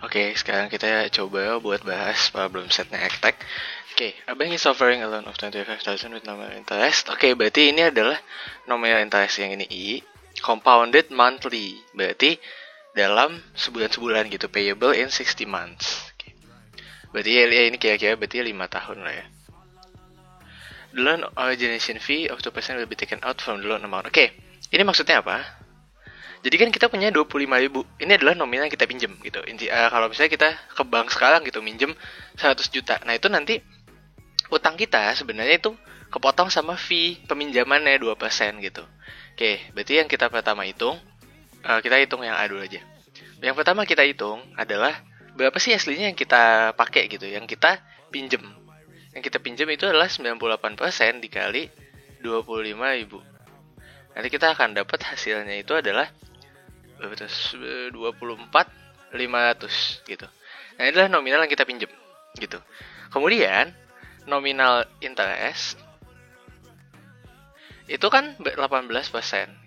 Oke, sekarang kita coba buat bahas problem setnya Ektek. Oke, a bank is offering a loan of 25,000 with nominal interest. Oke, berarti ini adalah nominal interest yang ini I, compounded monthly. Berarti dalam sebulan-sebulan gitu, payable in 60 months. Oke. Berarti ya ini kira-kira berarti 5 tahun lah ya. The loan origination fee of 2% will be taken out from the loan amount. Oke, ini maksudnya apa? Jadi kan kita punya 25.000. Ini adalah nominal yang kita pinjem gitu. Kalau misalnya kita ke bank sekarang gitu minjem 100 juta. Nah, itu nanti utang kita sebenarnya itu kepotong sama fee peminjamannya 2% gitu. Oke, berarti yang kita pertama hitung, kita hitung yang A dulu aja. Yang pertama kita hitung adalah berapa sih aslinya yang kita pakai gitu, yang kita pinjem. Yang kita pinjem itu adalah 98% dikali 25.000. Nanti kita akan dapat hasilnya itu adalah 24.500 gitu. Nah, ini adalah nominal yang kita pinjam gitu. Kemudian nominal interest itu kan 18%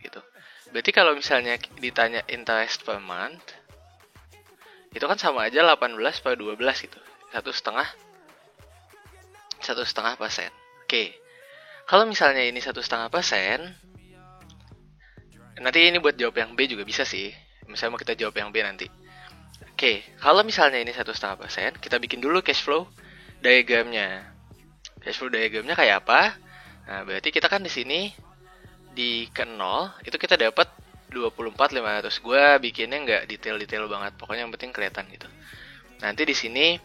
gitu. Berarti kalau misalnya ditanya interest per month, itu kan sama aja 18 per 12 gitu. 1,5%. Oke. Kalau misalnya ini 1,5%, nanti ini buat jawab yang B juga bisa sih. Misalnya mau kita jawab yang B nanti. Oke, kalau misalnya ini 1,5%, kita bikin dulu cash flow diagramnya. Cash flow diagramnya kayak apa? Nah, berarti kita kan di sini di ke 0 itu kita dapat 24.500. Gua bikinnya nggak detail-detail banget, pokoknya yang penting kelihatan gitu. Nanti di sini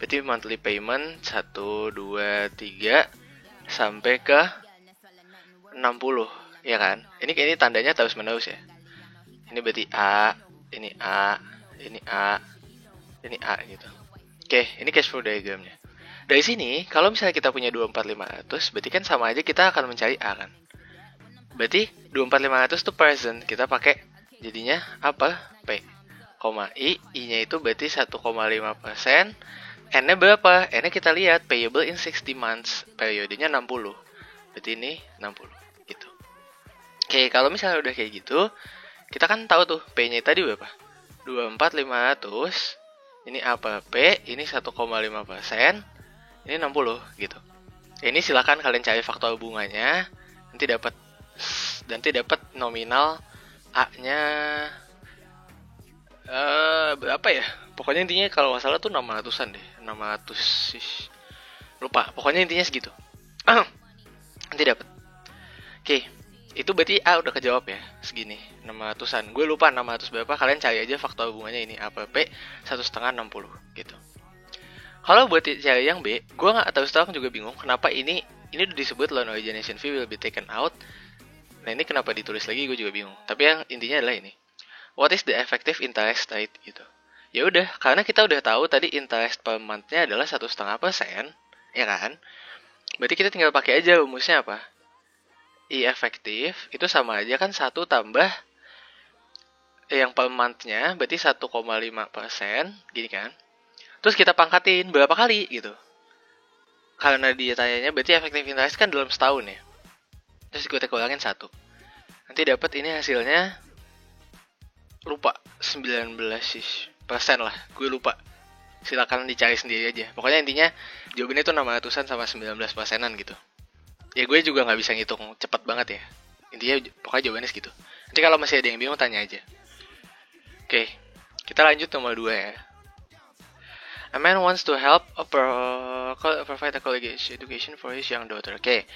berarti monthly payment 1, 2, 3 sampai ke 60. Ya kan? Ini tandanya terus menerus ya. Ini berarti A, ini A, ini A, ini A gitu. Oke, ini cash flow diagramnya. Dari sini, kalau misalnya kita punya 24.500, berarti kan sama aja kita akan mencari A kan. Berarti 24.500 itu present, kita pakai jadinya apa? P, I, I-nya itu berarti 1,5%. N-nya berapa? N-nya kita lihat, payable in 60 months, periodenya 60. Berarti ini 60 gitu. Oke, kalau misalnya udah kayak gitu, kita kan tahu tuh P-nya tadi berapa? 24.500. Ini A per P, ini 1,5%, ini 60 gitu. Ini silakan kalian cari faktor bunganya, nanti dapat nominal A-nya berapa ya? Pokoknya intinya kalau nggak salah tuh 600-an deh. 600 sih. Lupa, pokoknya intinya segitu. Nanti dapat. Oke. Itu berarti A udah kejawab ya, segini, 600-an. Gue lupa 600 berapa, kalian cari aja faktor hubungannya ini. A per P, 1,5 60 gitu. Kalau buat cari yang B, gue nggak tahu sekarang juga bingung kenapa ini udah disebut loan origination fee will be taken out. Nah, ini kenapa ditulis lagi gue juga bingung. Tapi yang intinya adalah ini. What is the effective interest rate gitu. Ya udah, karena kita udah tahu tadi interest per month-nya adalah 1,5%, ya kan? Berarti kita tinggal pakai aja rumusnya apa? I efektif itu sama aja kan 1 tambah yang per month-nya berarti 1,5%, gini kan. Terus kita pangkatin berapa kali gitu. Karena dia tanyanya berarti efektif interest kan dalam setahun ya. Terus kita kurangin 1. Nanti dapat ini hasilnya lupa 19% lah, gue lupa. Silakan dicari sendiri aja. Pokoknya intinya jawabannya itu 600-an sama 19%-an gitu. Ya gue juga gak bisa ngitung cepat banget ya. Intinya pokoknya jawabannya segitu. Nanti kalau masih ada yang bingung tanya aja. Oke, kita lanjut nomor 2 ya. A man wants to help provide a college education for his young daughter. Oke,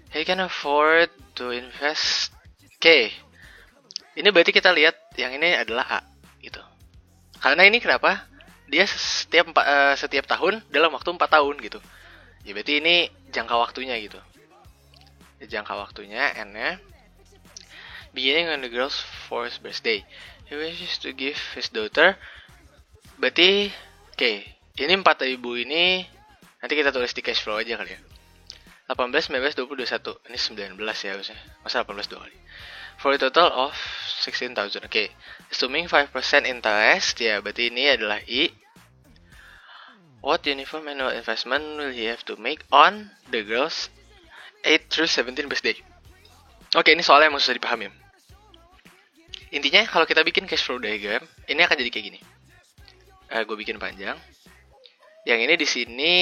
he can afford to invest. Oke, ini berarti kita lihat yang ini adalah A gitu. Karena ini kenapa? Dia setiap tahun dalam waktu 4 tahun gitu. Ya berarti ini jangka waktunya gitu. Jangka waktunya N-nya beginning on the girl's 4th birthday. He wishes to give his daughter. Berarti ini 4.000 ini nanti kita tulis di cash flow aja kali ya. 18, 19, 20, 21. Ini 19 ya harusnya. Masa 18 2 kali. For a total of 16,000. Assuming 5% interest, ya berarti ini adalah I. What uniform annual investment will he have to make on the girl's 8 through 17 birthday? Oke, ini soalnya emang susah dipahami. Intinya kalau kita bikin cash flow diagram, ini akan jadi kayak gini. Gue bikin panjang. Yang ini di sini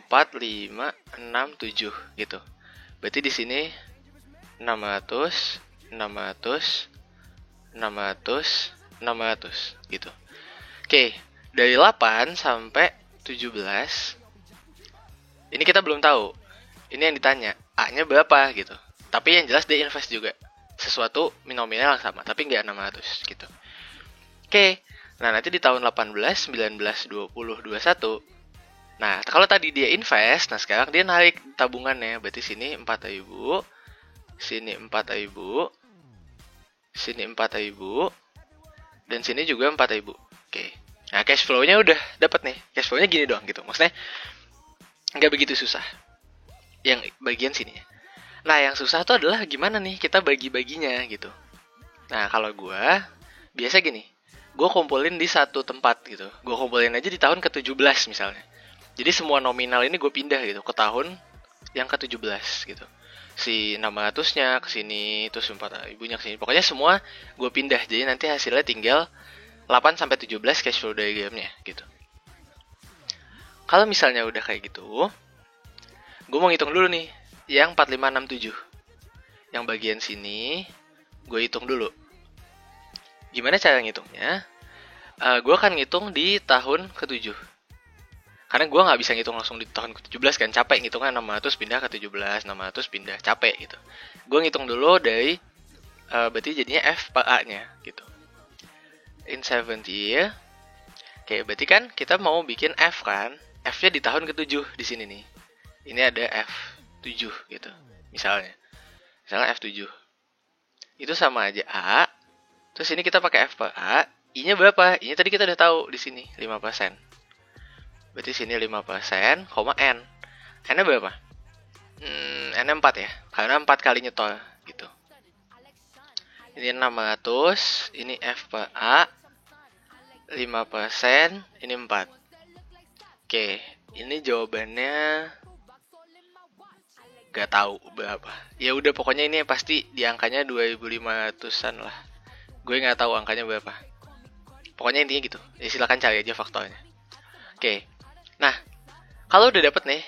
4, 5, 6, 7 gitu. Berarti di sini 600, 600, 600, 600 gitu. Oke, dari 8 sampai 17 ini kita belum tahu. Ini yang ditanya, A-nya berapa gitu. Tapi yang jelas dia invest juga sesuatu nominal yang sama, tapi nggak 600 gitu. Oke, nah nanti di tahun 18, 19, 20, 21. Nah, kalau tadi dia invest, nah sekarang dia narik tabungannya. Berarti sini 4.000, sini 4.000, sini 4.000, dan sini juga 4.000. Oke. Nah, cash flow-nya udah dapat nih. Cash flow-nya gini doang gitu. Maksudnya nggak begitu susah. Yang bagian sini. Nah, yang susah tuh adalah gimana nih kita bagi-baginya gitu. Nah, kalau gue biasa gini. Gue kumpulin di satu tempat gitu. Gue kumpulin aja di tahun ke-17 misalnya. Jadi semua nominal ini gue pindah gitu ke tahun yang ke-17 gitu. Si 600-nya ke sini, terus 4.000-nya ke sini. Pokoknya semua gue pindah. Jadi nanti hasilnya tinggal 8 sampai 17 cash flow diagramnya gitu. Kalau misalnya udah kayak gitu, gue mau ngitung dulu nih yang 4, 5, 6, 7. Yang bagian sini gue hitung dulu. Gimana cara ngitungnya? Gue akan ngitung di tahun ke-7. Karena gue gak bisa ngitung langsung di tahun ke-17 kan, capek ngitungnya 600 pindah ke 17, 600 pindah, capek gitu. Gue ngitung dulu dari, berarti jadinya F per A-nya gitu. In 70 year. Oke, berarti kan kita mau bikin F kan. F-nya di tahun ke-7 di sini nih. Ini ada F7 gitu. Misalnya F7. Itu sama aja A. Terus ini kita pakai F per A. I-nya berapa? I-nya tadi kita udah tahu di sini 5%. Berarti sini 5%, N. N-nya berapa? N-nya 4 ya. Karena 4 kali nyetol gitu. Ini 600, ini F per A. 5%, ini 4. Oke, ini jawabannya gak tahu berapa. Ya udah pokoknya ini pasti di angkanya 2.500-an lah. Gue gak tahu angkanya berapa. Pokoknya intinya gitu. Ya silakan cari aja faktornya. Oke. Nah, kalau udah dapet nih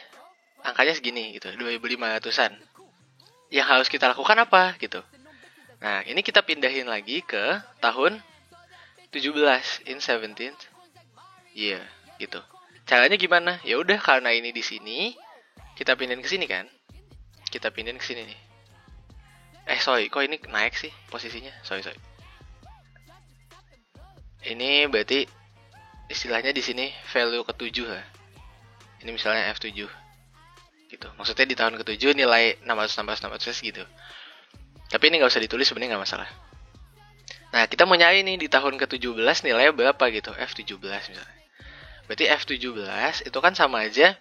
angkanya segini gitu, 2.500-an. Yang harus kita lakukan apa gitu. Nah, ini kita pindahin lagi ke tahun 17 in 17th year gitu. Caranya gimana? Ya udah karena ini di sini, kita pindahin ke sini kan? Kita pindahin ke sini nih. Sorry, kok ini naik sih posisinya? Sorry. Ini berarti istilahnya di sini value ke-7 lah. Ini misalnya F7. Gitu. Maksudnya di tahun ke-7 nilai 600 gitu. Tapi ini enggak usah ditulis, sebenarnya enggak masalah. Nah, kita mau nyari nih di tahun ke-17 nilainya berapa gitu, F17 misalnya. Berarti F17 itu kan sama aja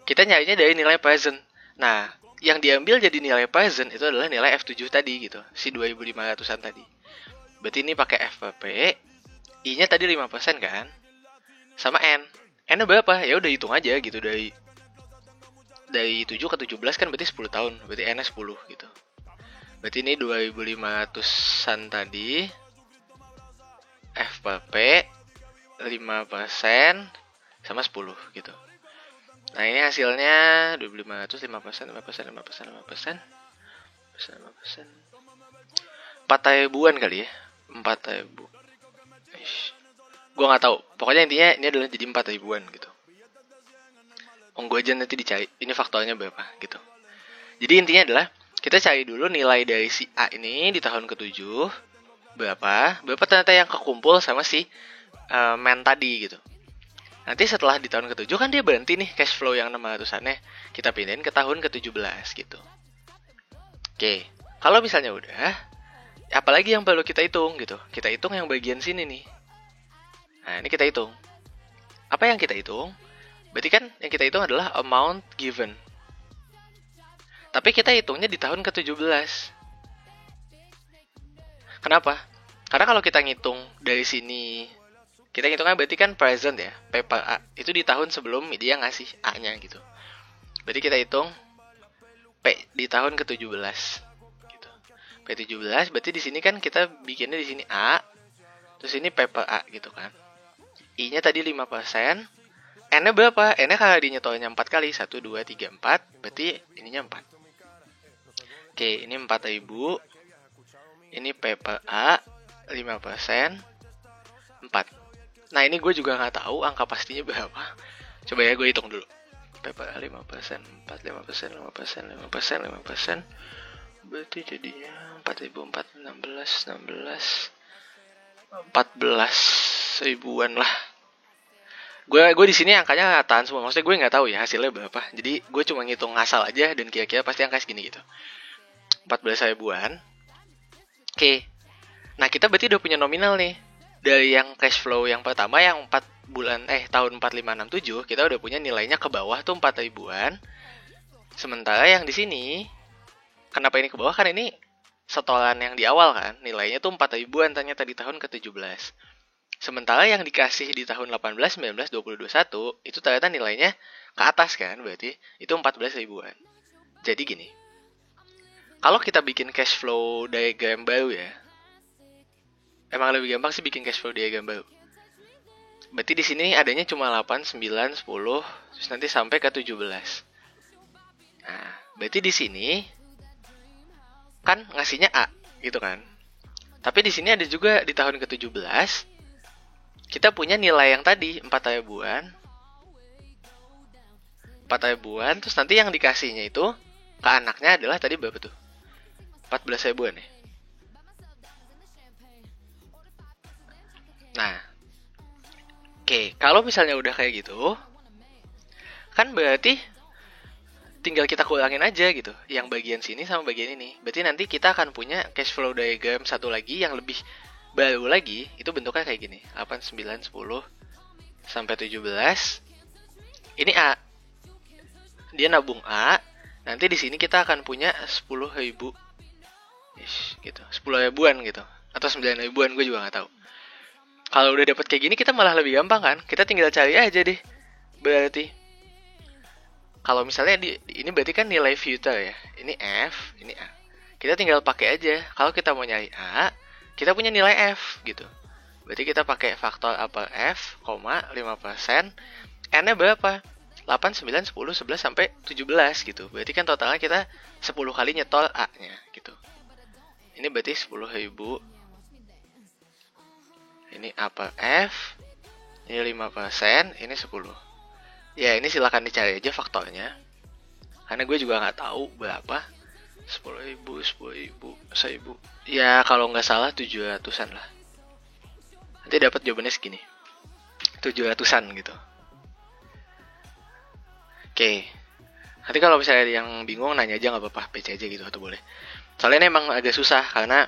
kita nyarinya dari nilai present. Nah, yang diambil jadi nilai present itu adalah nilai F7 tadi gitu, si 2.500-an tadi. Berarti ini pakai F per P, I-nya tadi 5% kan? Sama N. N-nya berapa? Ya udah hitung aja gitu dari 7 ke 17 kan berarti 10 tahun. Berarti N-nya 10 gitu. Berarti ini 2.500-an tadi. F per P 5% sama 10 gitu. Nah ini hasilnya 2.500, 5%, 4.000-an kali ya. 4.000. Gue gak tahu. Pokoknya intinya ini adalah jadi 4.000-an gitu. Gue aja nanti dicari ini faktornya berapa gitu. Jadi intinya adalah kita cari dulu nilai dari si A ini di tahun ke-7 berapa ternyata yang kekumpul sama si man tadi gitu. Nanti setelah di tahun ke-7 kan dia berhenti nih cash flow yang 600-annya. Kita pindahin ke tahun ke-17 gitu. Oke, kalau misalnya udah, apalagi yang perlu kita hitung gitu. Kita hitung yang bagian sini nih. Nah, ini kita hitung. Apa yang kita hitung? Berarti kan yang kita hitung adalah amount given. Tapi kita hitungnya di tahun ke-17. Kenapa? Karena kalau kita ngitung dari sini, kita ngitungnya berarti kan present ya, P per A. Itu di tahun sebelum dia ngasih A-nya gitu. Berarti kita hitung P di tahun ke-17 gitu. P17 berarti di sini kan kita bikinnya di sini A, Terus ini PPA gitu kan. I-nya tadi 5%. N-nya berapa? N-nya kalau dinyetolannya 4 kali. 1, 2, 3, 4. Berarti ininya 4. Oke, ini 4.000. Ini PPA 5%. 4. Nah ini gue juga gak tahu angka pastinya berapa. Coba ya gue hitung dulu. PPA 5%, 4, 5%, 5%, 5%, 5%. Berarti jadinya 4.004, 16, 14 ribuan lah. Gue di sini angkanya nggak tahan semua. Maksudnya gue nggak tahu ya hasilnya berapa. Jadi gue cuma ngitung ngasal aja dan kira-kira pasti angka segini gitu. 14 ribuan. Oke. Nah kita berarti udah punya nominal nih. Dari yang cash flow yang pertama yang 4 bulan tahun 4567 kita udah punya nilainya ke bawah tuh 4 ribuan. Sementara yang di sini kenapa ini ke bawah, kan ini setoran yang di awal kan, nilainya tuh 4 ribuan ternyata di tahun ke-17. Sementara yang dikasih di tahun 18, 19, 20, 21 itu ternyata nilainya ke atas kan, berarti itu 14 ribuan. Jadi gini, kalau kita bikin cash flow diagram baru ya, emang lebih gampang sih bikin cash flow diagram baru. Berarti di sini adanya cuma 8, 9, 10, terus nanti sampai ke 17. Nah, berarti di sini kan ngasihnya A gitu kan. Tapi di sini ada juga di tahun ke-17 kita punya nilai yang tadi 4 ribuan. 4 ribuan terus nanti yang dikasihnya itu ke anaknya adalah tadi berapa tuh? 14 ribuan ya. Nah, oke, kalau misalnya udah kayak gitu kan berarti tinggal kita kurangin aja gitu yang bagian sini sama bagian ini. Berarti nanti kita akan punya cash flow diagram satu lagi yang lebih baru lagi. Itu bentuknya kayak gini, 8, 9, 10 sampai 17. Ini A, dia nabung A. Nanti di sini kita akan punya 10.000 gitu, 10 ribuan gitu, atau 9 ribuan, gue juga nggak tahu. Kalau udah dapet kayak gini kita malah lebih gampang kan, kita tinggal cari aja deh. Berarti kalau misalnya ini berarti kan nilai future ya. Ini F, ini A. Kita tinggal pakai aja. Kalau kita mau nyari A, kita punya nilai F gitu. Berarti kita pakai faktor upper F, 5%. N-nya berapa? 8, 9, 10, 11 sampai 17 gitu. Berarti kan totalnya kita 10 kali nyetol A-nya gitu. Ini berarti 10.000. Ini upper F. Ini 5%, ini 10. Ya ini silakan dicari aja faktornya. Karena gue juga nggak tahu berapa. 10.000, 10.000, 1.000. Ya kalau nggak salah 700-an lah. Nanti dapat jawabannya segini. 700-an gitu. Oke. Nanti kalau misalnya yang bingung nanya aja nggak apa-apa, PC aja gitu atau boleh. Soalnya ini emang agak susah karena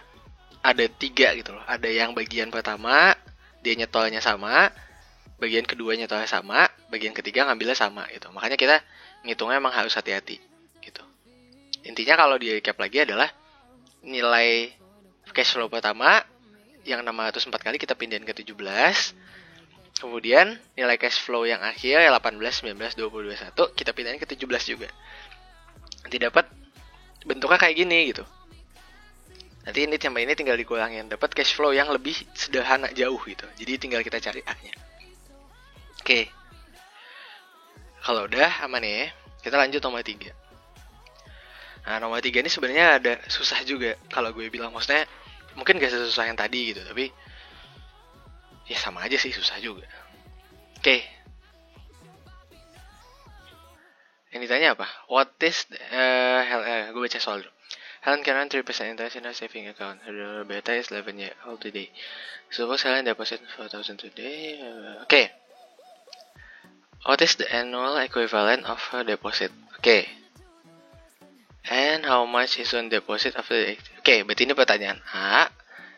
ada 3 gitu loh. Ada yang bagian pertama dia nyetolnya sama, bagian kedua nyetolnya sama, bagian ketiga ngambilnya sama gitu. Makanya kita ngitungnya emang harus hati-hati gitu. Intinya kalau di recap lagi adalah nilai cash flow pertama yang 604 kali kita pindahin ke 17. Kemudian nilai cash flow yang akhir 18, 19, 20, 21 kita pindahin ke 17 juga. Nanti dapat bentuknya kayak gini gitu. Nanti ini sama ini tinggal dikurangin, dapat cash flow yang lebih sederhana jauh gitu. Jadi tinggal kita cari A-nya. Oke. Kalau udah aman ya, kita lanjut nomor 3. Nah, nomor 3 ini sebenarnya ada susah juga kalau gue bilang. Maksudnya mungkin gak sesusah yang tadi gitu, tapi ya sama aja sih, susah juga. Oke. Yang ditanya apa? What is gue baca soal dulu. Helen can earn 3% interest in her saving account. Her beta is 11 years old today. Suppose Helen deposit 4,000 today. Oke. What is the annual equivalent of her deposit? Oke. And how much is on deposit after the... Oke, berarti ini pertanyaan A.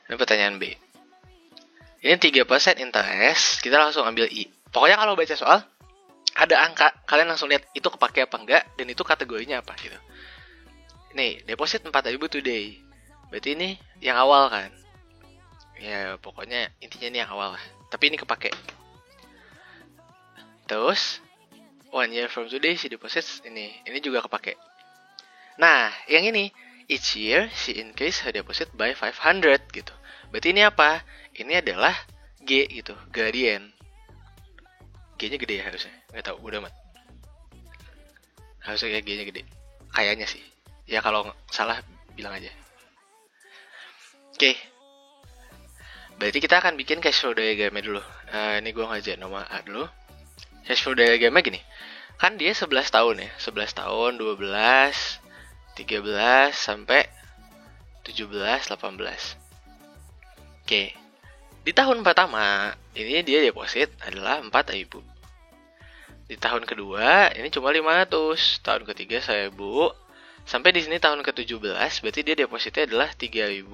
Ini pertanyaan B. Ini 3% interest. Kita langsung ambil I. Pokoknya kalau baca soal, ada angka. Kalian langsung lihat itu kepake apa enggak. Dan itu kategorinya apa gitu. Nih, deposit 4.000 today. Berarti ini yang awal kan. Ya, pokoknya intinya ini yang awal lah. Tapi ini kepake. Terus 1 year from today she deposits ini juga kepake. Nah, yang ini each year she increase her deposit by 500 gitu. Berarti ini apa? Ini adalah G gitu, gradient. G-nya gede ya harusnya, nggak tahu, udah amat. Harusnya kayak G-nya gede, kayaknya sih. Ya kalau salah bilang aja. Oke, berarti kita akan bikin cash flow diagramnya dulu. Ini gue ngajak nomor A dulu. Cash flow diagramnya gini. Kan dia 11 tahun ya. 11 tahun, 12, 13, sampai 17, 18. Oke. Di tahun pertama, ini dia deposit adalah 4.000. Di tahun kedua, ini cuma 500. Tahun ketiga 1.000. Sampai di sini tahun ke-17, berarti dia depositnya adalah 3.000.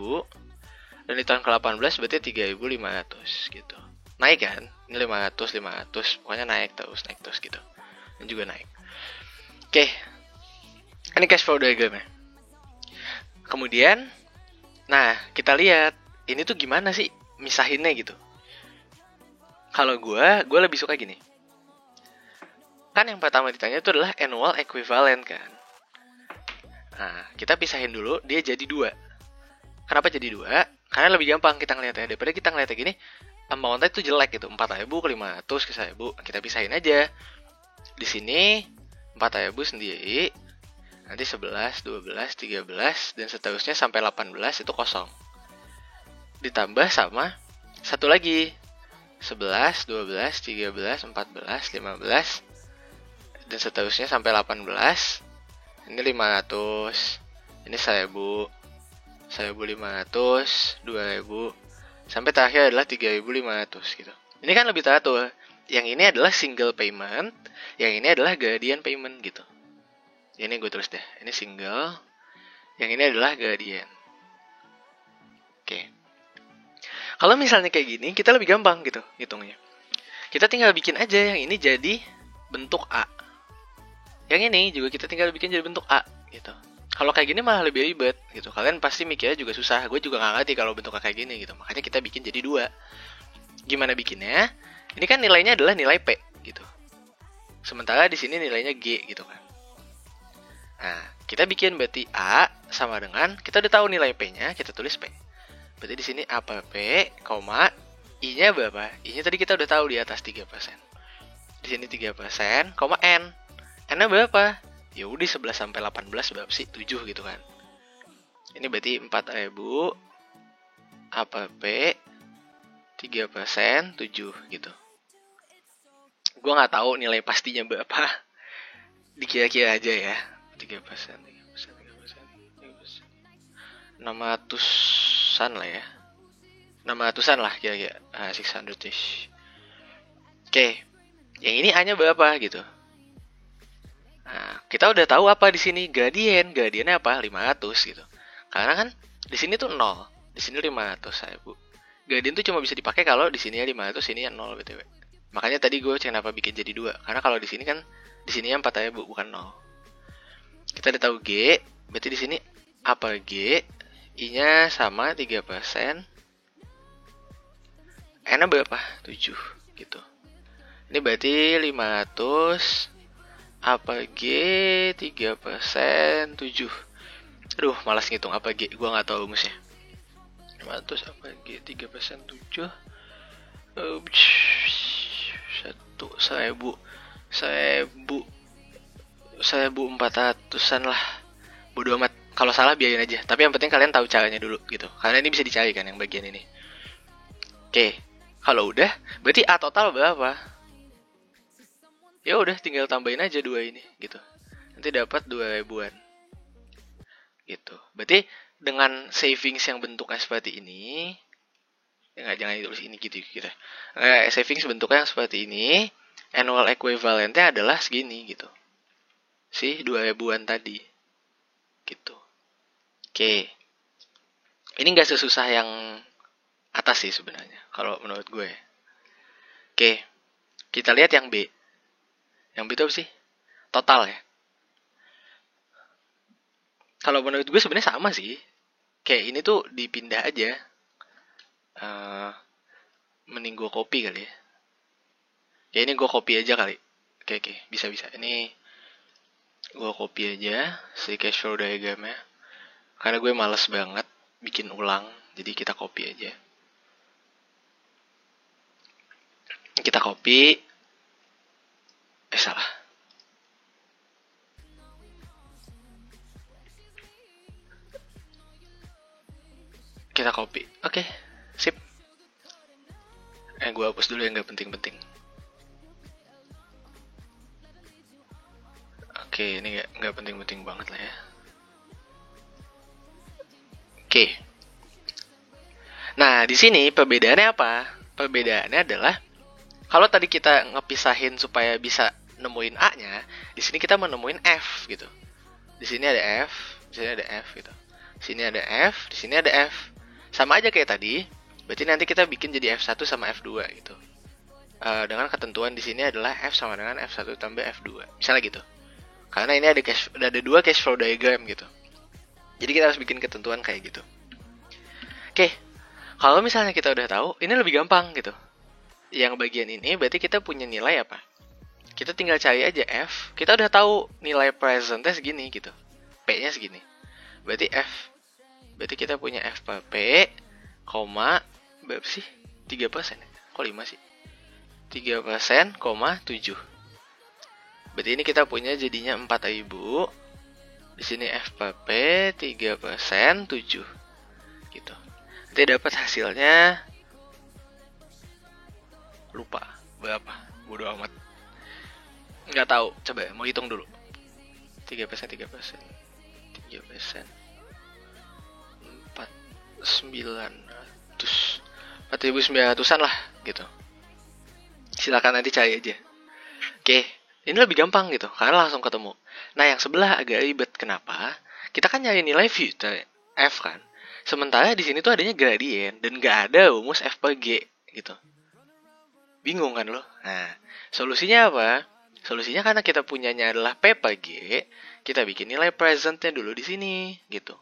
Dan di tahun ke-18 berarti 3.500 gitu. Naik kan? Ini 500, 500. Pokoknya naik terus gitu. Ini juga naik. Oke. Ini cash flow diagramnya. Kemudian, nah kita lihat. Ini tuh gimana sih misahinnya gitu. Kalau gue lebih suka gini. Kan yang pertama ditanya itu adalah annual equivalent kan. Nah, kita pisahin dulu, dia jadi 2. Kenapa jadi 2? Karena lebih gampang kita ngeliatnya. Daripada kita ngeliatnya gini, amount-nya itu jelek gitu. 4.000 ke 500 ke 1.000. Kita pisahin aja. Di sini 4.000 sendiri. Nanti 11, 12, 13, dan seterusnya sampai 18 itu kosong. Ditambah sama satu lagi. 11, 12, 13, 14, 15, dan seterusnya sampai 18. Ini 500. Ini 1.000. 1.500, 2.000, sampai terakhir adalah 3.500 gitu. Ini kan lebih teratur. Yang ini adalah single payment, yang ini adalah gradient payment gitu. Ini gue tulis deh. Ini single, yang ini adalah gradient. Oke. Kalau misalnya kayak gini, kita lebih gampang gitu hitungnya. Kita tinggal bikin aja yang ini jadi bentuk A. Yang ini juga kita tinggal bikin jadi bentuk A gitu. Kalau kayak gini malah lebih ribet gitu. Kalian pasti mikirnya juga susah. Gue juga gak ngerti kalau bentuknya kayak gini gitu. Makanya kita bikin jadi 2. Gimana bikinnya? Ini kan nilainya adalah nilai P gitu. Sementara di sini nilainya G gitu kan. Nah, kita bikin berarti A sama dengan, kita udah tahu nilai P-nya, kita tulis P. Berarti di sini A per P, I-nya berapa? I-nya tadi kita udah tahu di atas 3%. Di sini 3%, N. N-nya berapa? Ya udah 11 sampai 18 berapa sih? 7 gitu kan. Ini berarti 4.000 A per P 3%, 7 gitu. Gue gak tahu nilai pastinya berapa. Dikira-kira aja ya. 3%, 600-an lah ya. 600-an lah kira-kira. 600-ish. Oke. Yang ini A-nya berapa gitu. Nah, kita udah tahu apa di sini gradient. Gradientnya apa? 500 gitu. Karena kan di sini tuh 0, di sini 500.000. Gradient tuh cuma bisa dipakai kalau di sini 500, sini 0 btw. Makanya tadi gue kenapa bikin jadi 2. Karena kalau di sini kan di sininya 4.000 bukan 0. Kita udah tahu G, berarti di sini apa G? I-nya sama 3%. N-nya berapa? 7 gitu. Ini berarti 500 apa G 3%, 7. Aduh, malas ngitung apa G. Gua nggak tahu rumusnya. 500 apa G 3%, 7. 1.400-an lah. Bodoh amat. Kalau salah biarin aja. Tapi yang penting kalian tahu caranya dulu gitu. Karena ini bisa dicari kan yang bagian ini. Oke. Kalau udah, berarti A total berapa? Ya udah tinggal tambahin aja 2 ini gitu. Nanti dapat 2.000-an. Gitu. Berarti dengan savings yang bentuknya seperti ini, ya jangan ditulis ini gitu kira. Savings bentuknya yang seperti ini, annual equivalent-nya adalah segini gitu. Si 2.000-an tadi. Gitu. Oke. Ini enggak sesusah yang atas sih sebenarnya kalau menurut gue. Oke. Kita lihat yang B. Yang B itu apa sih? Total ya. Kalau menurut gue sebenarnya sama sih. Kayak ini tuh dipindah aja. Mending gue copy kali ya. Ya ini gue copy aja kali. Oke. Bisa. Ini gue copy aja si cash flow diagramnya. Karena gue males banget bikin ulang. Jadi kita copy aja. Kita copy. Salah. Kita copy. Oke, sip. Gue hapus dulu yang nggak penting-penting. Oke, ini nggak penting-penting banget lah ya. Oke. Nah, di sini perbedaannya apa? Perbedaannya adalah kalau tadi kita ngepisahin supaya bisa nemuin A-nya, di sini kita menemuin F gitu. Di sini ada F, di sini ada F gitu. Di sini ada F, di sini ada F. Sama aja kayak tadi, berarti nanti kita bikin jadi F1 sama F2 gitu. Dengan ketentuan di sini adalah F sama dengan F1 tambah F2. Misalnya gitu. Karena ini ada dua cash flow diagram gitu. Jadi kita harus bikin ketentuan kayak gitu. Oke, kalau misalnya kita udah tahu, ini lebih gampang gitu. Yang bagian ini berarti kita punya nilai apa? Kita tinggal cari aja F. Kita udah tahu nilai presentnya segini gitu. P-nya segini. Berarti F. Berarti kita punya F per P, berapa sih? 3%. Kok 5 sih? 3%, 7. Berarti ini kita punya jadinya 4.000. Di sini F per P 3%, 7. Gitu. Nanti dapat hasilnya lupa berapa. Bodoh amat. Nggak tahu. Coba mau hitung dulu. 3%, 3%. 4.900-an lah gitu. Silakan nanti cari aja. Oke, ini lebih gampang gitu karena langsung ketemu. Nah, yang sebelah agak ribet. Kenapa? Kita kan nyari nilai filter F kan. Sementara di sini tuh adanya gradien dan nggak ada rumus F per G gitu. Bingung kan lo? Nah, solusinya apa? Solusinya karena kita punyanya adalah P per G, kita bikin nilai presentnya dulu di sini gitu.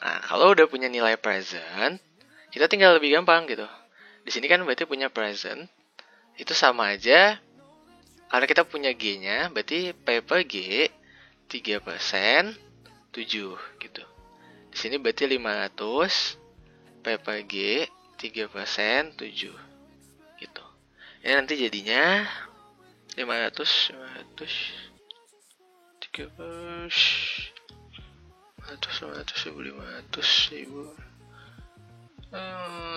Nah, kalau udah punya nilai present, kita tinggal lebih gampang gitu. Di sini kan berarti punya present, itu sama aja, karena kita punya G-nya, berarti P per G 3%, 7 gitu. Di sini berarti 500, P per G 3%, 7 gitu. Ini nanti jadinya 500,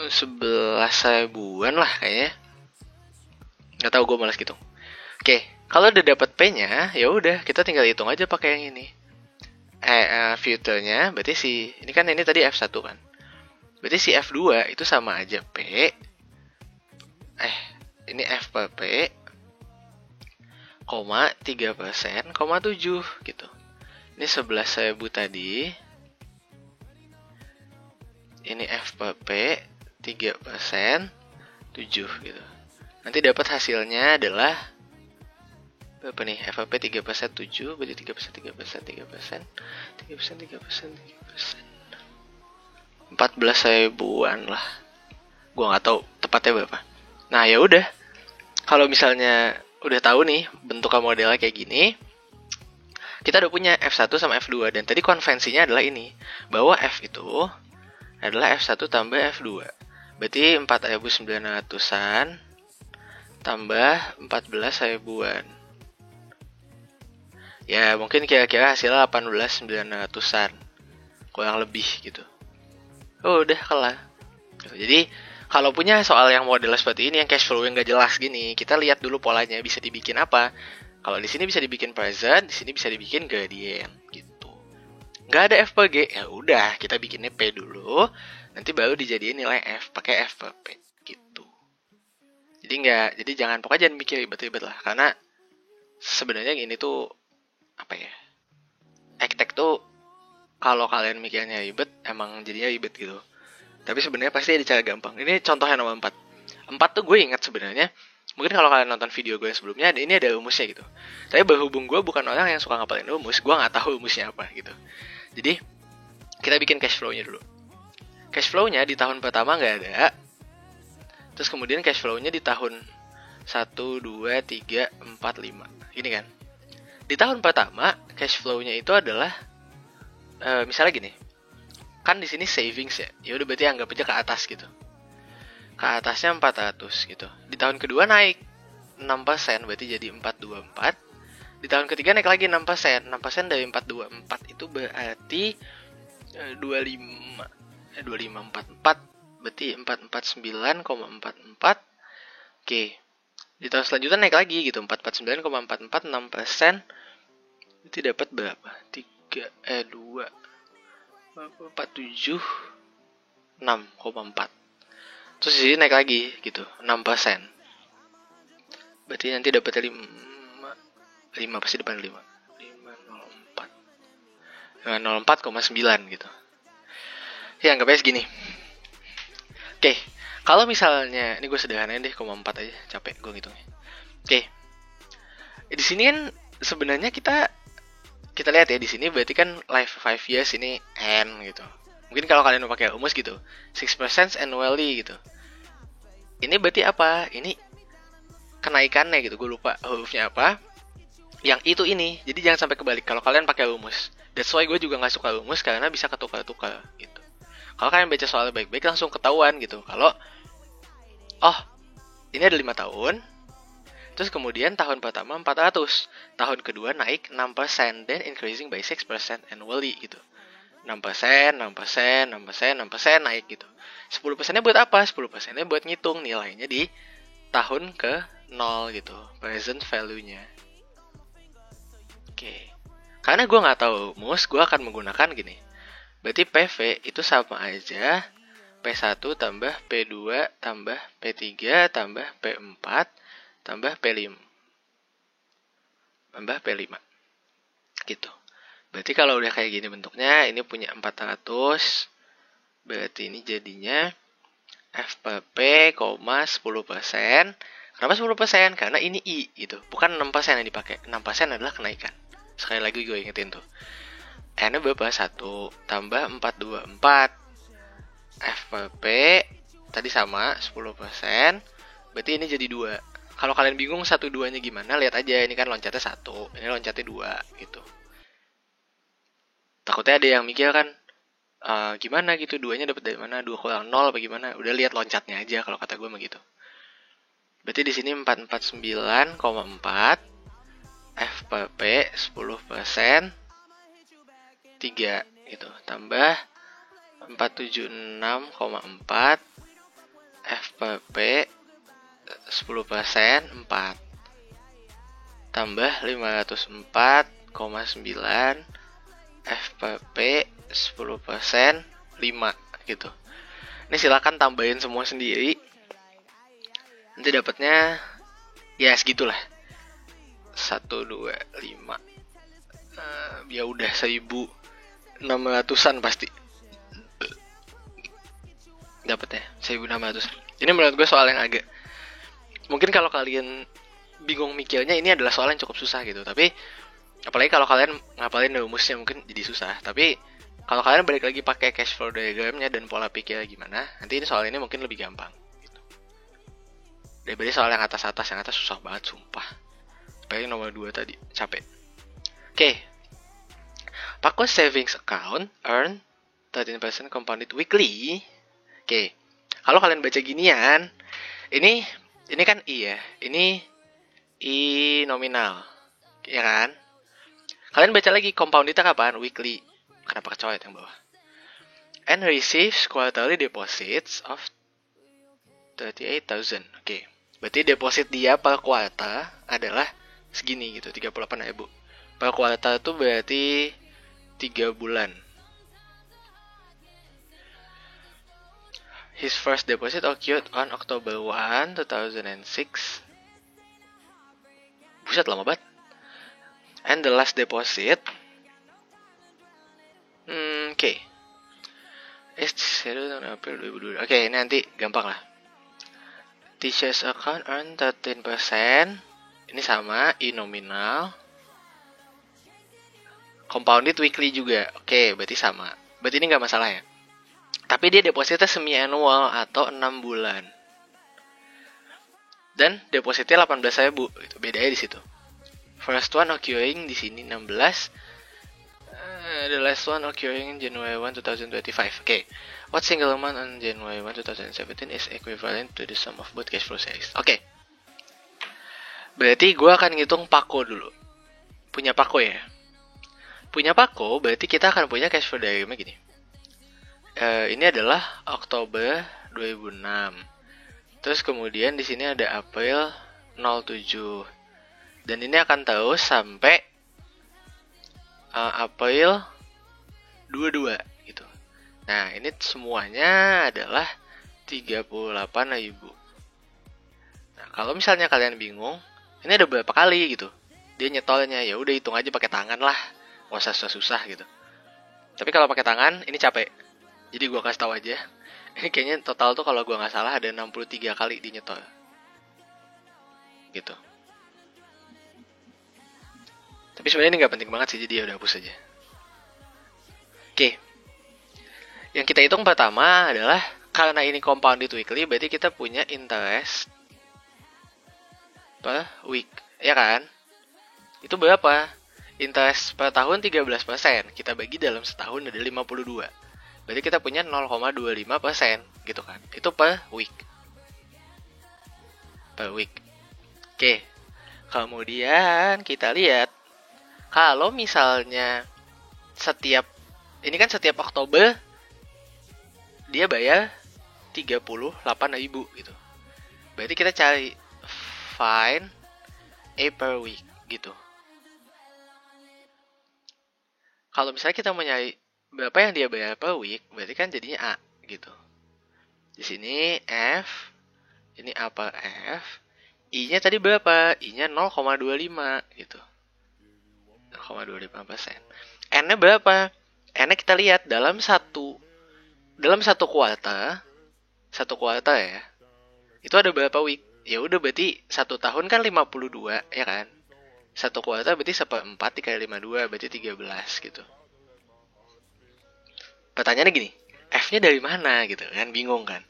11 ribuan lah kayaknya. Nggak tahu, gue malas gitu. Oke, kalau udah dapat P-nya, ya udah kita tinggal hitung aja pakai yang ini. Filternya berarti ini tadi F1 kan. Berarti si F2 itu sama aja P. Ini F per P, 3%, 7 gitu. Ini 11.000 tadi. Ini F per P 3%, 7 gitu. Nanti dapat hasilnya adalah berapa nih? F per P 3%, 7, berarti 3%, 14 ribuan lah. Gua nggak tahu tepatnya berapa. Nah, ya udah. Kalau misalnya udah tahu nih bentuk modelnya kayak gini, kita udah punya F1 sama F2, dan tadi konvensinya adalah ini, bahwa F itu adalah F1 tambah F2. Berarti 4.900-an tambah 14 ribuan. Ya, mungkin kira-kira hasilnya 18.900-an. Kurang lebih gitu. Oh, udah kelar. Jadi, kalau punya soal yang modelnya seperti ini, yang cash flow yang gak jelas gini, kita lihat dulu polanya bisa dibikin apa. Kalau di sini bisa dibikin present, di sini bisa dibikin gradient gitu. Nggak ada F per G, ya udah kita bikinnya P dulu, nanti baru dijadiin nilai F pakai F per P gitu. Jadi jangan mikir ribet-ribet lah, karena sebenarnya ini tuh apa ya? Ektek tuh kalau kalian mikirnya ribet, emang jadinya ribet gitu. Tapi sebenarnya pasti ada cara gampang. Ini contohnya nomor 4. 4 tuh gue ingat sebenarnya. Mungkin kalau kalian nonton video gue yang sebelumnya, ini ada rumusnya gitu. Tapi berhubung gue bukan orang yang suka ngapalin rumus, gue nggak tahu rumusnya apa gitu. Jadi kita bikin cash flow-nya dulu. Cash flow-nya di tahun pertama nggak ada. Terus kemudian cash flow-nya di tahun 1, 2, 3, 4, 5. Gini kan. Di tahun pertama cash flow-nya itu adalah misalnya gini. Kan di sini savings ya. Ya udah berarti anggap aja ke atas gitu. ke atasnya 400 gitu. Di tahun kedua naik 6%, berarti jadi 424. Di tahun ketiga naik lagi 6%. 6% dari 424 itu berarti 2544, berarti 449,44. Oke. Di tahun selanjutnya naik lagi gitu, 449,44, 6%. Itu dapat berapa? 47 6,4. Terus di sini naik lagi gitu, 6%. Berarti nanti dapat 5 pasti depan 5. 504,9 gitu. Ya anggapnya segini. Oke, kalau misalnya ini gue sederhanain deh, 0,4 aja, capek gue ngitungnya. Oke. Di sini kan sebenarnya kita lihat ya, di sini berarti kan life 5 years ini N gitu. Mungkin kalau kalian mau pakai rumus gitu, 6% annually gitu. Ini berarti apa? Ini kenaikannya gitu, gue lupa hurufnya apa. Yang itu ini, jadi jangan sampai kebalik kalau kalian pakai rumus. That's why gue juga nggak suka rumus karena bisa ketukar-tukar gitu. Kalau kalian baca soalnya baik-baik langsung ketahuan gitu. Kalau ini ada 5 tahun, terus kemudian tahun pertama 400, tahun kedua naik 6%, then increasing by 6% annually gitu. 6%, 6%, 6%, 6% naik gitu. 10%-nya buat apa? 10%-nya buat ngitung nilainya di tahun ke 0 gitu, present value-nya. Oke. Karena gue nggak tahu mus, gue akan menggunakan gini. Berarti PV itu sama aja P1 tambah P2 tambah P3 tambah P4 tambah P5 tambah P5 gitu. Berarti kalau udah kayak gini bentuknya, ini punya 400, berarti ini jadinya FPP, 10%. Kenapa 10%? Karena ini I gitu, bukan 6% yang dipakai. 6% adalah kenaikan. Sekali lagi gue ingetin tuh. N-nya berapa? 1 tambah 424. FPP tadi sama 10%, berarti ini jadi 2. Kalau kalian bingung 1-2-nya gimana, lihat aja, ini kan loncatnya 1, ini loncatnya 2 gitu. Takutnya ada yang mikir kan, gimana gitu, 2-nya dapat dari mana, 2 kurang 0 apa gimana. Udah lihat loncatnya aja kalau kata gue begitu. Berarti di sini 449,4 FPP 10% 3 gitu, tambah 476,4 FPP 10% 4 tambah 504,9 FPP 10% 5 gitu. Ini silakan tambahin semua sendiri. Nanti dapatnya ya segitulah. 125. Ya udah 1.600-an pasti. Dapatnya 1.600. Ini menurut gue soal yang agak, mungkin kalau kalian bingung mikirnya, ini adalah soal yang cukup susah gitu. Tapi apalagi kalau kalian ngapalin rumusnya mungkin jadi susah. Tapi kalau kalian balik lagi pakai cash flow diagramnya dan pola pikirnya gimana, nanti ini soal ini mungkin lebih gampang gitu. Daripada soal yang atas-atas, yang atas susah banget sumpah. Apalagi nomor 2 tadi, capek. Oke. Pakus savings account earn 13% compounded weekly. Oke. Kalau kalian baca ginian, ini kan I ya. Ini I nominal. Ya kan? Kalian baca lagi compoundednya kapan? Weekly. Kenapa kecoret yang bawah? And receives quarterly deposits of 38,000. Oke. Berarti deposit dia per kuartal adalah segini gitu, 38.000. Per kuartal itu berarti 3 bulan. His first deposit occurred on October 1, 2006. Buset, lama banget. And the last deposit Oke. April 2022. Oke, ini nanti gampang lah. Teacher's account earn 13%. Ini sama, I nominal. Compounded weekly juga. Oke, berarti sama. Berarti ini nggak masalah ya. Tapi dia depositnya semi-annual atau 6 bulan. Dan depositnya 18.000. Itu bedanya di situ. First one occurring di sini 16. The last one occurring January 1, 2025. Oke. What single amount on January 1, 2017 is equivalent to the sum of both cash flow series? Oke. Berarti gue akan ngitung Pako dulu. Punya Pako ya. Punya Pako berarti kita akan punya cash flow diagramnya gini. Ini adalah Oktober 2006. Terus kemudian di sini ada April 07. Dan ini akan terus sampai April 22 gitu. Nah, ini semuanya adalah 38.000. Nah, kalau misalnya kalian bingung, ini ada berapa kali gitu dia nyetolnya, ya udah hitung aja pakai tangan lah, nggak usah susah-susah gitu. Tapi kalau pakai tangan ini capek, jadi gue kasih tahu aja. Ini kayaknya total tuh kalau gue nggak salah ada 63 kali di nyetol gitu. Tapi sebenarnya ini nggak penting banget sih, jadi ya udah hapus aja. Oke. Yang kita hitung pertama adalah karena ini compounded weekly, berarti kita punya interest per week, ya kan? Itu berapa? Interest per tahun 13%. Kita bagi dalam setahun ada 52. Berarti kita punya 0,25% gitu kan. Itu per week. Per week. Oke. Kemudian kita lihat kalau misalnya setiap Oktober dia bayar 38.000 gitu. Berarti kita cari find A per week gitu. Kalau misalnya kita mau nyari berapa yang dia bayar per week, berarti kan jadinya A gitu. Di sini F, ini A per F. I-nya tadi berapa? I-nya 0,25 gitu. 0,25%. N-nya berapa? N-nya kita lihat dalam satu kuartal ya. Itu ada berapa week? Ya udah berarti satu tahun kan 52 ya kan. Satu kuartal berarti 1/4 dikali 52 berarti 13 gitu. Pertanyaannya gini, F-nya dari mana gitu kan, bingung kan.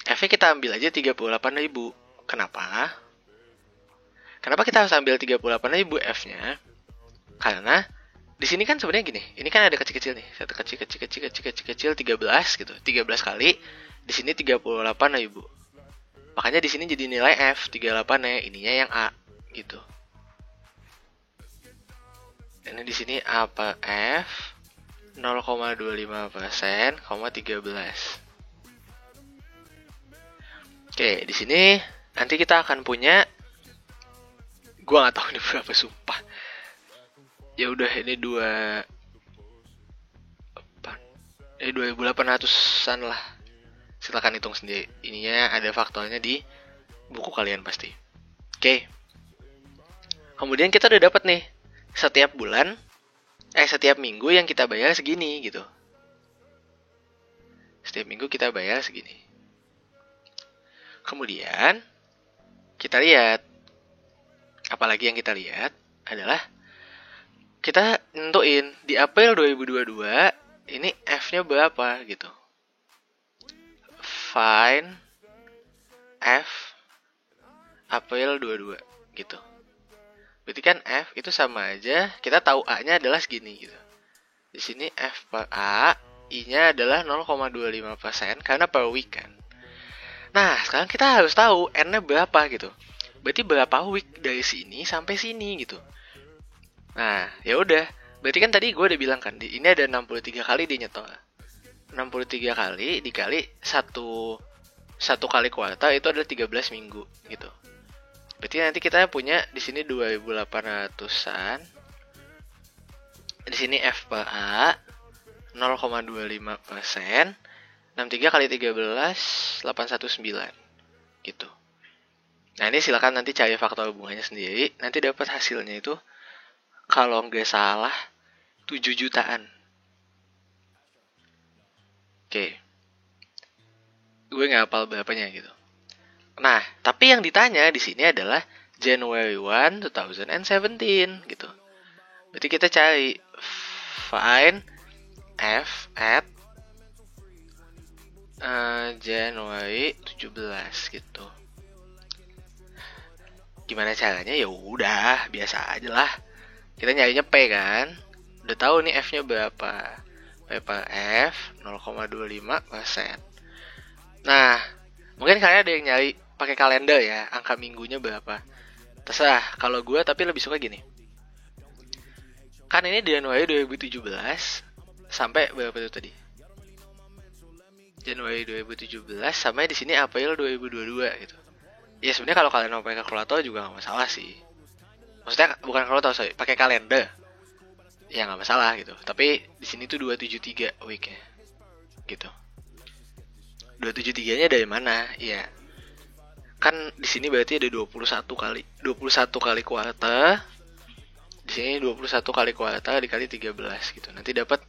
F-nya kita ambil aja 38.000. Kenapa? Kenapa kita harus ambil 38.000 F-nya? Karena di sini kan sebenarnya gini, ini kan ada kecil-kecil nih. Satu kecil 13 gitu. 13 kali di sini 38.000. Makanya di sini jadi nilai F 38-nya, ininya yang A gitu. Ini di sini A per F 0,25%, 13. Oke, di sini nanti kita akan punya, gua nggak tahu ini berapa sumpah. Ya udah ini 2.800-an lah. Silakan hitung sendiri. Ininya ada faktornya di buku kalian pasti. Oke. Kemudian kita udah dapat nih setiap minggu yang kita bayar segini gitu. Setiap minggu kita bayar segini. Kemudian kita lihat, apalagi yang kita lihat adalah kita nentuin di April 2022 ini F-nya berapa gitu. Find F April 22 gitu. Berarti kan F itu sama aja, kita tahu A-nya adalah segini gitu. Di sini F per A, I-nya adalah 0,25% karena per week kan. Nah, sekarang kita harus tahu N-nya berapa gitu. Berarti berapa week dari sini sampai sini gitu. Nah, ya udah. Berarti kan tadi gue udah bilang kan, ini ada 63 kali di nyetol. 63 kali dikali satu kali kuartal itu adalah 13 minggu gitu. Berarti nanti kita punya di sini 2.800-an. Di sini F per A 0,25%. 63 kali 13 819 gitu. Nah, ini silakan nanti cari faktor hubungannya sendiri. Nanti dapat hasilnya itu kalau nggak salah 7 jutaan. Oke. Gue nggak hafal berapanya gitu. Nah, tapi yang ditanya di sini adalah January 1, 2017 gitu. Berarti kita cari find F at January 17 gitu. Gimana caranya? Ya udah, biasa aja lah. Kita nyarinya P kan. Udah tahu nih F-nya berapa. PPF 0,25%. Nah, mungkin kalian ada yang nyari pakai kalender ya, angka minggunya berapa. Terserah, kalau gue tapi lebih suka gini. Kan ini Januari 2017 sampai berapa itu tadi? Januari 2017 sampai di sini April 2022 gitu. Ya sebenarnya kalau kalian mau pakai kalkulator juga nggak masalah sih. Maksudnya bukan kalkulator, sorry, pakai kalender. Ya nggak masalah gitu. Tapi di sini tuh 273 weeknya. Gitu. 273-nya dari mana? Iya. Kan di sini berarti ada 21 kali kuartal. Di sini 21 kali kuartal dikali 13 gitu. Nanti dapat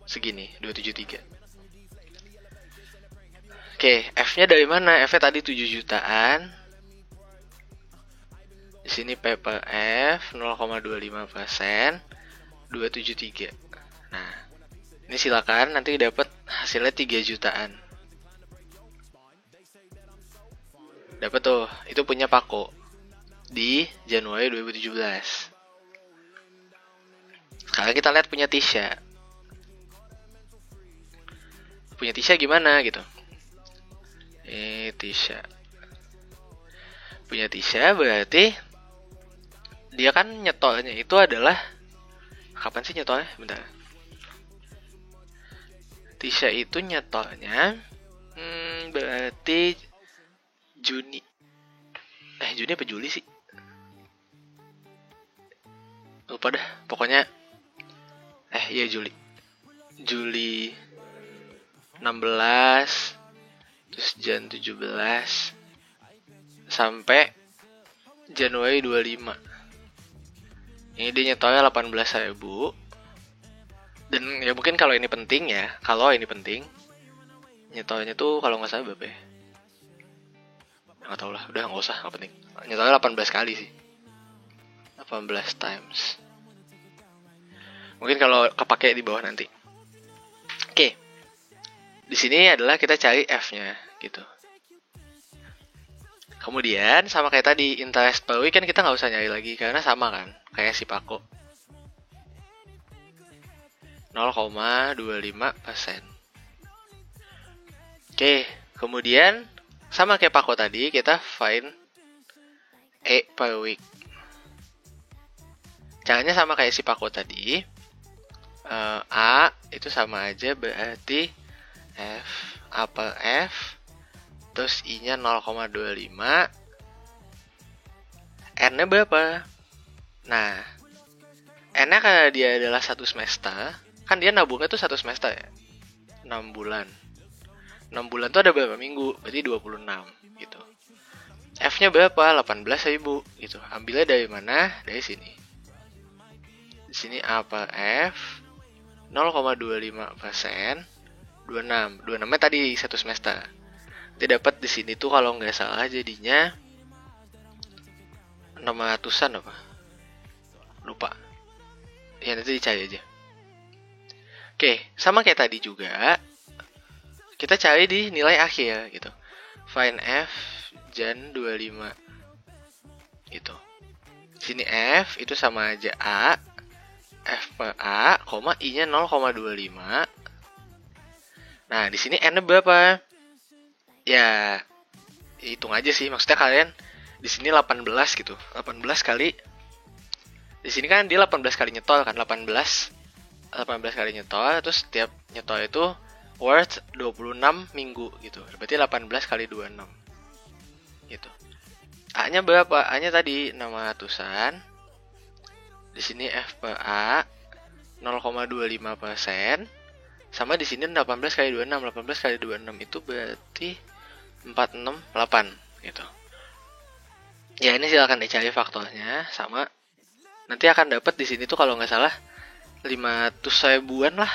segini, 273. Oke, F-nya dari mana? F-nya tadi 7 jutaan. Di sini PPF 0,25%, 273. Nah, ini silakan nanti dapat hasilnya 3 jutaan. Dapat tuh, itu punya Pako di Januari 2017. Sekarang kita lihat punya Tisha. Punya Tisha gimana gitu? Tisha. Punya Tisha berarti dia kan nyetolnya itu adalah kapan sih nyetolnya? Bentar. Tisha itu nyetolnya berarti Juni. Juni apa Juli sih? Lupa dah. Pokoknya iya Juli. Juli 16 terus Jan 17 sampai Januari 25. Ini dia nyetolnya 18.000. Dan ya mungkin kalau ini penting ya, nyetolnya tuh kalau nggak salah berapa ya? Nggak tahu lah, udah nggak usah, nggak penting. Nyetolnya 18 kali sih, 18 times. Mungkin kalau kepake di bawah nanti. Oke, di sini adalah kita cari F-nya gitu. Kemudian sama kayak tadi interest per week kan kita nggak usah nyari lagi karena sama kan kayak si Pako 0,25%. Oke, kemudian sama kayak Pako tadi kita find E per week. Caranya sama kayak si Pako tadi. A itu sama aja berarti A per F terus I-nya 0,25. N-nya berapa? Nah, N-nya karena dia adalah 1 semester, kan dia nabungnya tuh 1 semester ya, 6 bulan. 6 bulan tuh ada berapa minggu? Berarti 26 gitu. F-nya berapa? 18.000 gitu. Ambilnya dari mana? Dari sini. Di sini A per F 0,25%, 26. 26-nya tadi 1 semester. Dia dapat di sini tuh kalau nggak salah jadinya 600-an apa? Lupa. Ya nanti dicari aja. Oke, sama kayak tadi juga. Kita cari di nilai akhir gitu. Find F Jan 25. Gitu. Di sini F itu sama aja A. F per A, I-nya 0,25. Nah, di sini N-nya berapa? Ya, hitung aja sih. Maksudnya kalian di sini 18 gitu. 18 kali. Di sini kan dia 18 kali nyetol kan, 18 kali nyetol, terus setiap nyetol itu worth 26 minggu gitu. Berarti 18 kali 26. Gitu. A-nya berapa? A-nya tadi 600-an. Di sini F per A 0,25%. Sama di sini 18 kali 26. 18 kali 26 itu berarti 468 gitu. Ya ini silakan dicari faktornya sama. Nanti akan dapat di sini tuh kalau nggak salah 500 ribuan lah.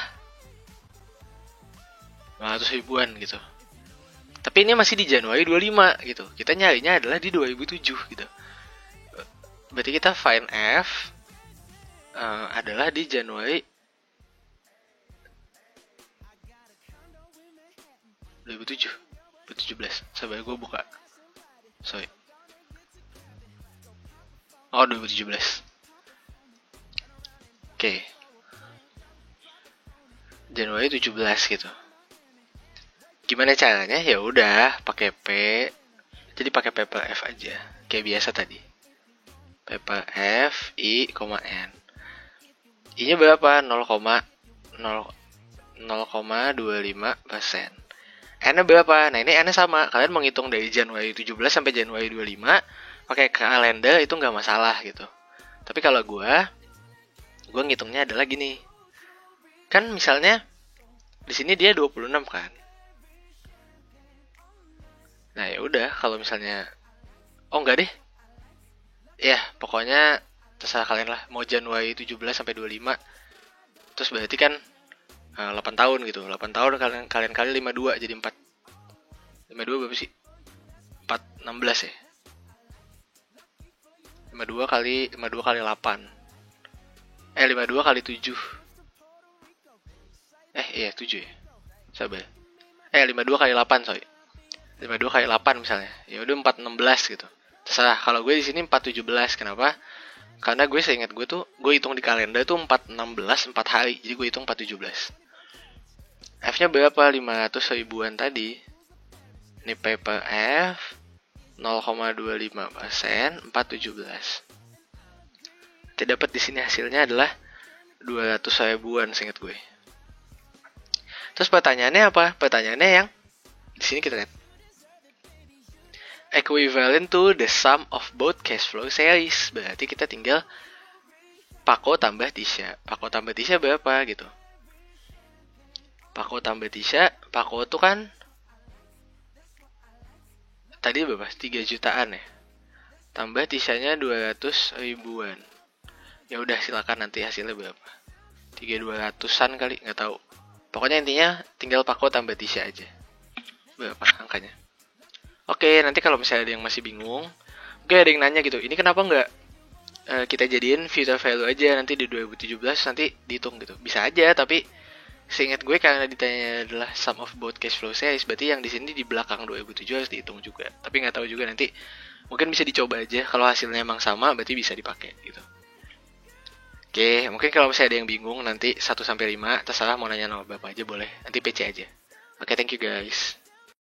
500 ribuan gitu. Tapi ini masih di Januari 25 gitu. Kita nyarinya adalah di 2007 gitu. Berarti kita find F adalah di Januari 2007. 2017. Sabar gue buka. Sorry. Oh, 2017. Oke. Januari 17 gitu. Gimana caranya? Ya udah pakai P. Jadi pakai P per F aja. Kayak biasa tadi. P per F I, N. I-nya berapa? 0,25%. N-nya berapa? Nah, ini N-nya sama. Kalian mau ngitung dari Januari 17 sampai Januari 25 pakai kalender itu nggak masalah gitu. Tapi kalau gue ngitungnya adalah gini. Kan misalnya di sini dia 26 kan. Nah, ya udah kalau misalnya enggak deh. Ya, pokoknya terserah kalian lah. Mau Januari 17 sampai 25. Terus berarti kan 8 tahun gitu. 8 tahun kalian kali 52 jadi 4. 52 berapa sih? 16 ya. 52 kali 8. 52 kali 7. Iya 7 ya. Sabar. 52 kali 8, sorry. 52 kali 8 misalnya. Ya udah 416 gitu. Terserah. Kalau gue di sini 417. Kenapa? Karena gue seingat gue tuh, gue hitung di kalender tuh 416 4 hari. Jadi gue hitung 417. F-nya berapa? 500 ribuan tadi. Ini P per F 0,25%, 417. Dapat di sini hasilnya adalah 200 ribuan seingat gue. Terus pertanyaannya apa? Pertanyaannya yang di sini kita lihat. Equivalent to the sum of both cash flow series. Berarti kita tinggal Paco tambah Tisha. Paco tambah Tisha berapa gitu? Paco tambah Tisha, Paco tuh kan tadi berapa? 3 jutaan ya. Tambah Tishanya 200 ribuan. Ya udah silakan nanti hasilnya berapa. 3200-an kali, nggak tahu. Pokoknya intinya tinggal Paco tambah Tisha aja. Berapa angkanya? Oke, nanti kalau misalnya ada yang masih bingung, oke ada yang nanya gitu, ini kenapa nggak kita jadiin future value aja nanti di 2017 nanti dihitung gitu. Bisa aja, tapi seingat gue karena ditanya adalah sum of both cash flow series, berarti yang di sini di belakang 2007 harus dihitung juga. Tapi nggak tahu juga nanti, mungkin bisa dicoba aja. Kalau hasilnya emang sama, berarti bisa dipakai gitu. Oke, mungkin kalau misalnya ada yang bingung nanti 1-5, terserah mau nanya nama bapak aja boleh. Nanti PC aja. Oke, thank you guys.